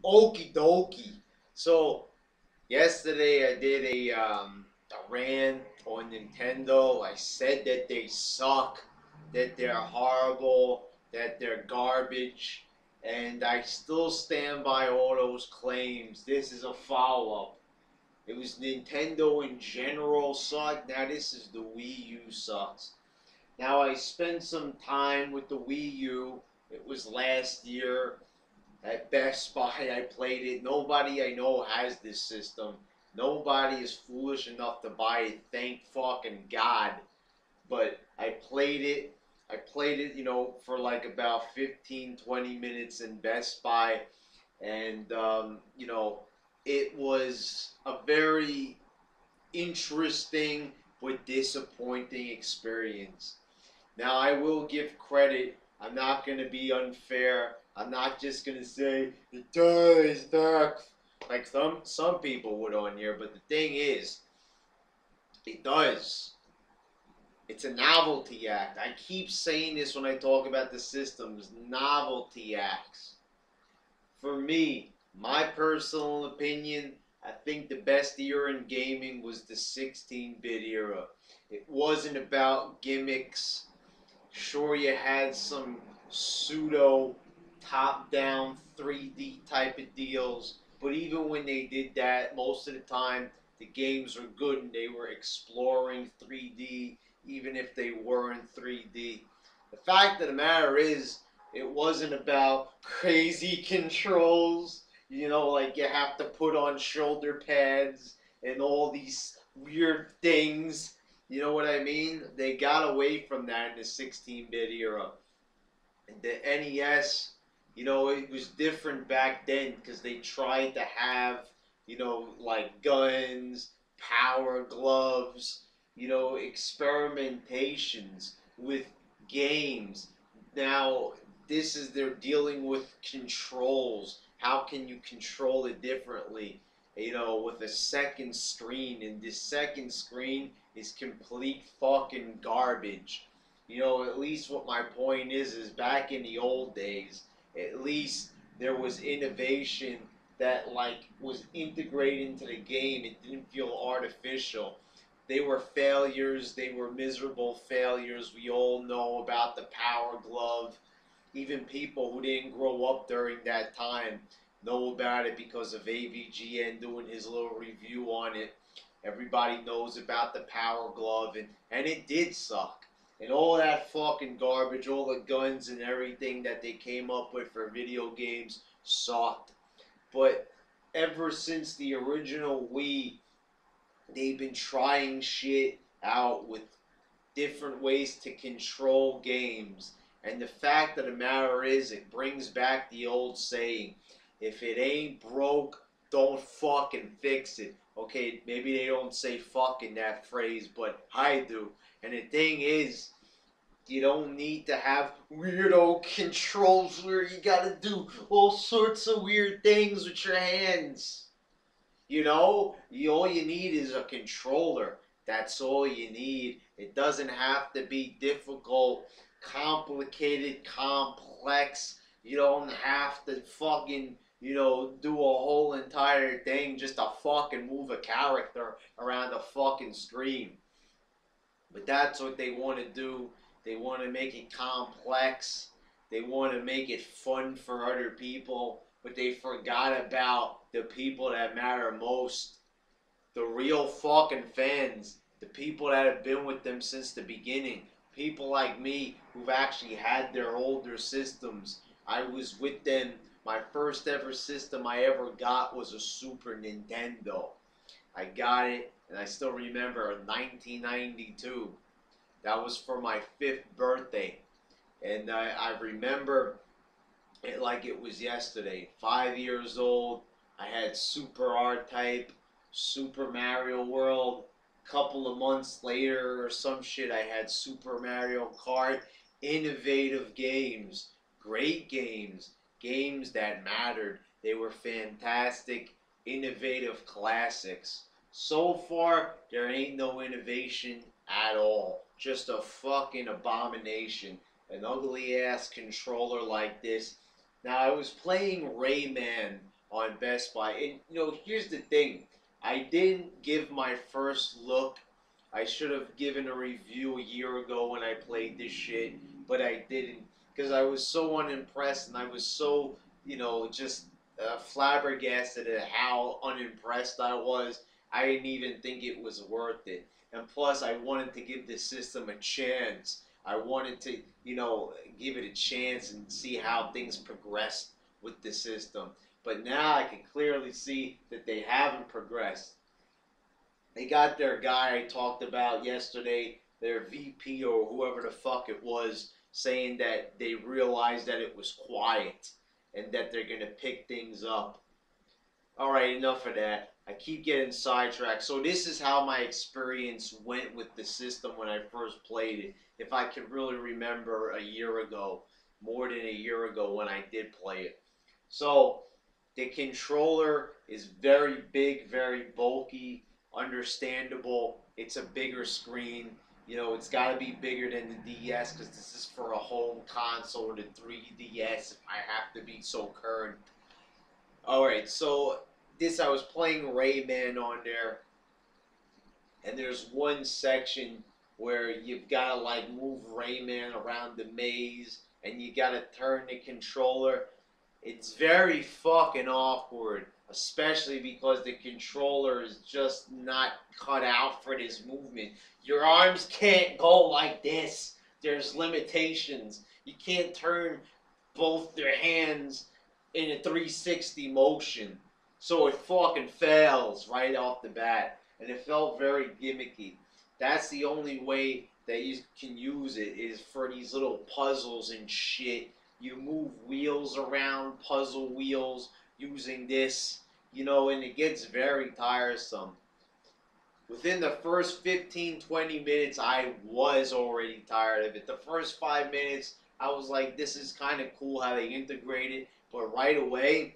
Okie dokie. So yesterday I did a rant on Nintendo. I said that they suck, that they're horrible, that they're garbage, and I still stand by all those claims. This is a follow-up. It was Nintendo in general sucked. Now this is the Wii U sucks. Now I spent some time with the Wii U. It was last year. At Best Buy, I played it. Nobody I know has this system. Nobody is foolish enough to buy it. Thank fucking God. But I played it. For like about 15, 20 minutes in Best Buy. And, it was a very interesting but disappointing experience. Now, I will give credit. I'm not going to be unfair. I'm not just going to say, it does, Doc, like some people would on here. But the thing is, it does. It's a novelty act. I keep saying this when I talk about the systems. Novelty acts. For me, my personal opinion, I think the best era in gaming was the 16-bit era. It wasn't about gimmicks. Sure, you had some pseudo top-down 3D type of deals, but even when they did that, most of the time the games were good and they were exploring 3D, even if they weren't 3D. The fact of the matter is, it wasn't about crazy controls, like you have to put on shoulder pads and all these weird things. You know what I mean? They got away from that in the 16-bit era. And the NES, it was different back then because they tried to have, like guns, power gloves, experimentations with games. Now, they're dealing with controls. How can you control it differently? With a second screen, and this second screen is complete fucking garbage. At least what my point is back in the old days, at least there was innovation that like was integrated into the game. It didn't feel artificial. They were failures. They were miserable failures. We all know about the Power Glove. Even people who didn't grow up during that time know about it because of AVGN doing his little review on it. Everybody knows about the Power Glove, and it did suck. And all that fucking garbage, all the guns and everything that they came up with for video games sucked. But ever since the original Wii, they've been trying shit out with different ways to control games. And the fact of the matter is, it brings back the old saying, if it ain't broke, don't fucking fix it. Okay, maybe they don't say fucking that phrase, but I do. And the thing is, you don't need to have weirdo controls where you gotta do all sorts of weird things with your hands. All you need is a controller. That's all you need. It doesn't have to be difficult, complicated, complex. You don't have to fucking, do a whole entire thing just to fucking move a character around the fucking screen. But that's what they want to do. They want to make it complex. They want to make it fun for other people. But they forgot about the people that matter most. The real fucking fans. The people that have been with them since the beginning. People like me who've actually had their older systems. I was with them. My first ever system I ever got was a Super Nintendo. I got it, and I still remember, in 1992. That was for my 5th birthday. And I remember it like it was yesterday. 5 years old. I had Super R-Type, Super Mario World. Couple of months later or some shit, I had Super Mario Kart. Innovative games. Great games. Games that mattered. They were fantastic, innovative classics. So far, there ain't no innovation at all. Just a fucking abomination. An ugly ass controller like this. Now, I was playing Rayman on Best Buy. And here's the thing. I didn't give my first look. I should have given a review a year ago when I played this shit, but I didn't because I was so unimpressed and I was so, just flabbergasted at how unimpressed I was. I didn't even think it was worth it. And plus, I wanted to give the system a chance. I wanted to, give it a chance and see how things progressed with the system. But now I can clearly see that they haven't progressed. They got their guy I talked about yesterday, their VP or whoever the fuck it was, saying that they realized that it was quiet and that they're going to pick things up. Alright, enough of that. I keep getting sidetracked. So this is how my experience went with the system when I first played it. If I could really remember a year ago, more than a year ago when I did play it. So the controller is very big, very bulky, understandable. It's a bigger screen. It's got to be bigger than the DS because this is for a home console, the 3DS, if I have to be so current. Alright, so I was playing Rayman on there, and there's one section where you've got to like move Rayman around the maze, and you got to turn the controller. It's very fucking awkward, especially because the controller is just not cut out for this movement. Your arms can't go like this. There's limitations. You can't turn both your hands in a 360 motion. So it fucking fails right off the bat. And it felt very gimmicky. That's the only way that you can use it is for these little puzzles and shit. You move wheels around, puzzle wheels, using this, and it gets very tiresome. Within the first 15-20 minutes, I was already tired of it. The first 5 minutes, I was like, this is kind of cool how they integrate it. But right away,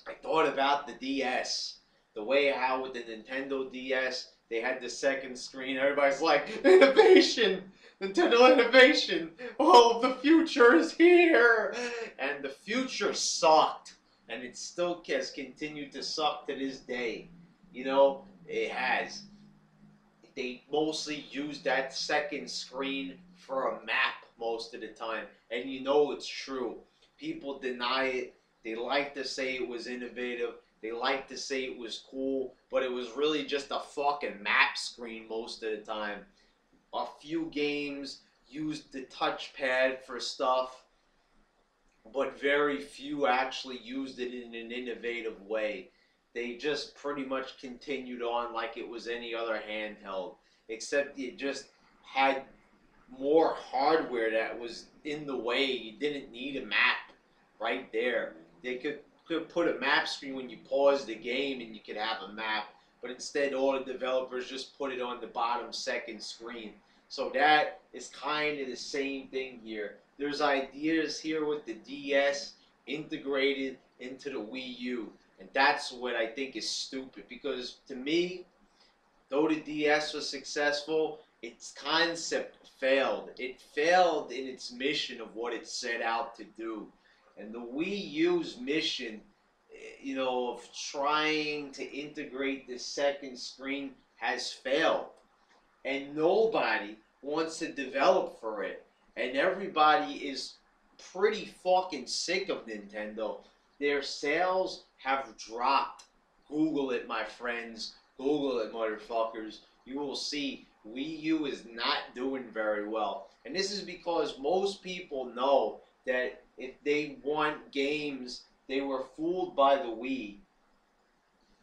I thought about the DS. The way how with the Nintendo DS, they had the second screen. Everybody's like, innovation! Nintendo innovation! Oh, the future is here! And the future sucked. And it still has continued to suck to this day. It has. They mostly use that second screen for a map most of the time. And it's true. People deny it. They like to say it was innovative. They like to say it was cool. But it was really just a fucking map screen most of the time. A few games used the touchpad for stuff, but very few actually used it in an innovative way. They just pretty much continued on like it was any other handheld, except it just had more hardware that was in the way. You didn't need a map right there. They could put a map screen when you pause the game and you could have a map, but instead all the developers just put it on the bottom second screen. So that is kind of the same thing here. There's ideas here with the DS integrated into the Wii U. And that's what I think is stupid. Because to me, though the DS was successful, its concept failed. It failed in its mission of what it set out to do. And the Wii U's mission, of trying to integrate the second screen has failed. And nobody wants to develop for it. And everybody is pretty fucking sick of Nintendo. Their sales have dropped. Google it, my friends. Google it, motherfuckers. You will see Wii U is not doing very well. And this is because most people know that if they want games, they were fooled by the Wii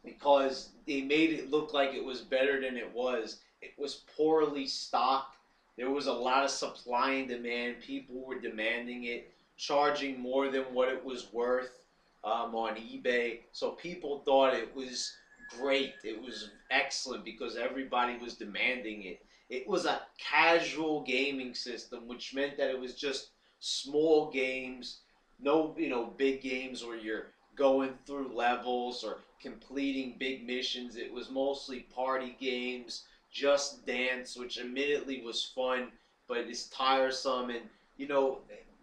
because they made it look like it was better than it was. It was poorly stocked. There was a lot of supply and demand. People were demanding it, charging more than what it was worth on eBay. So people thought it was great. It was excellent because everybody was demanding it. It was a casual gaming system, which meant that it was just small games, no big games where you're going through levels or completing big missions. It was mostly party games, Just Dance, which admittedly was fun, but it's tiresome. And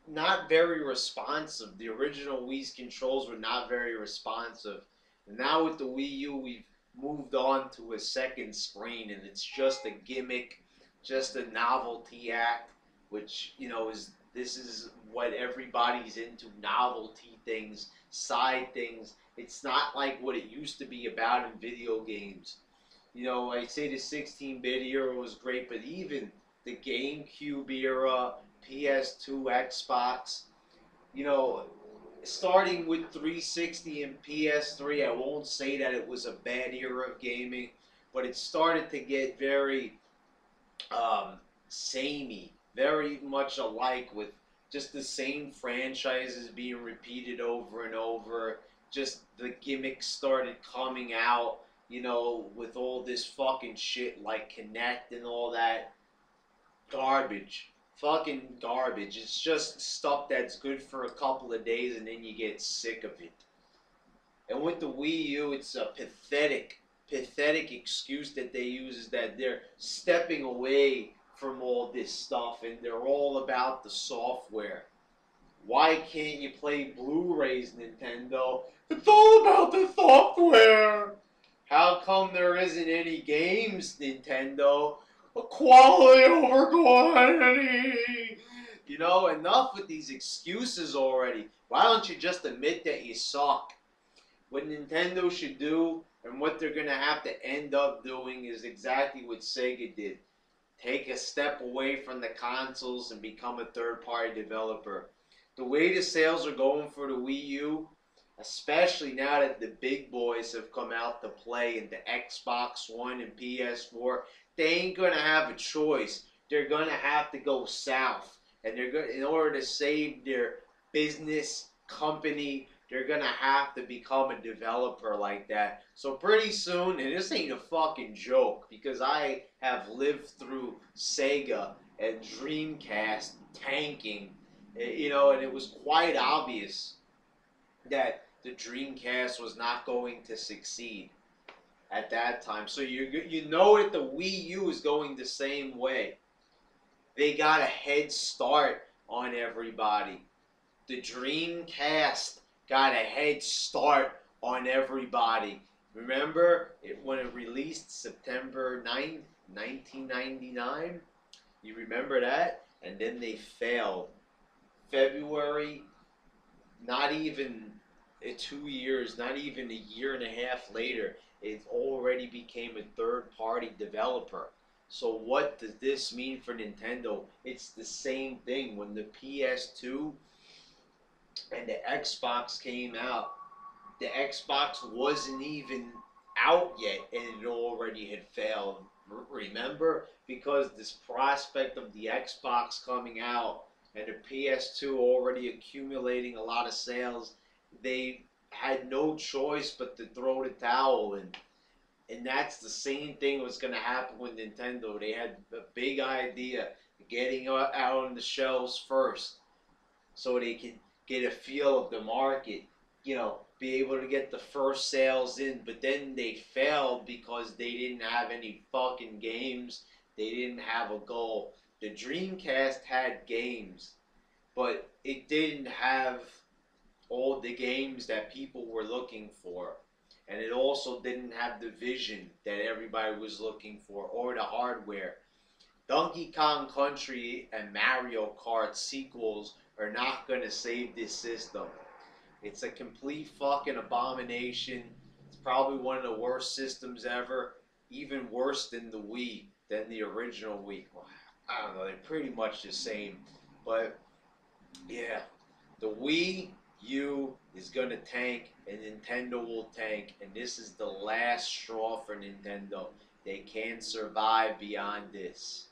not very responsive. The original Wii's controls were not very responsive. And now with the Wii U, we've moved on to a second screen, and it's just a gimmick, just a novelty act, which is this is what everybody's into: novelty things, side things. It's not like what it used to be about in video games. I say the 16-bit era was great, but even the GameCube era, PS2, Xbox, you know, starting with 360 and PS3, I won't say that it was a bad era of gaming, but it started to get very samey, very much alike, with just the same franchises being repeated over and over. Just the gimmicks started coming out, with all this fucking shit like Connect and all that garbage. Fucking garbage. It's just stuff that's good for a couple of days and then you get sick of it. And with the Wii U, it's a pathetic excuse that they use, is that they're stepping away from all this stuff and they're all about the software. Why can't you play Blu-rays, Nintendo? It's all about the software. How come there isn't any games, Nintendo? Quality over quantity. Enough with these excuses already. Why don't you just admit that you suck? What Nintendo should do, and what they're going to have to end up doing, is exactly what Sega did. Take a step away from the consoles and become a third-party developer. The way the sales are going for the Wii U, especially now that the big boys have come out to play in the Xbox One and PS4, they ain't going to have a choice. They're going to have to go south. And in order to save their business, company, they're going to have to become a developer like that. So pretty soon, and this ain't a fucking joke, because I have lived through Sega and Dreamcast tanking, and it was quite obvious that the Dreamcast was not going to succeed at that time. So you know that the Wii U is going the same way. They got a head start on everybody. The Dreamcast got a head start on everybody. Remember when it released September 9th, 1999? You remember that? And then they failed. February, not even 2 years, not even a year and a half later, it already became a third-party developer. So what does this mean for Nintendo? It's the same thing. When the PS2 and the Xbox came out, the Xbox wasn't even out yet and it already had failed. Remember? Because this prospect of the Xbox coming out and the PS2 already accumulating a lot of sales, they had no choice but to throw the towel in. And that's the same thing was going to happen with Nintendo. They had a big idea, getting out on the shelves first, so they could get a feel of the market, be able to get the first sales in. But then they failed because they didn't have any fucking games. They didn't have a goal. The Dreamcast had games, but it didn't have all the games that people were looking for. And it also didn't have the vision that everybody was looking for, or the hardware. Donkey Kong Country and Mario Kart sequels are not going to save this system. It's a complete fucking abomination. It's probably one of the worst systems ever. Even worse than the Wii, than the original Wii. Well, I don't know, they're pretty much the same. But, yeah, the Wii U is going to tank, and Nintendo will tank, and this is the last straw for Nintendo. They can't survive beyond this.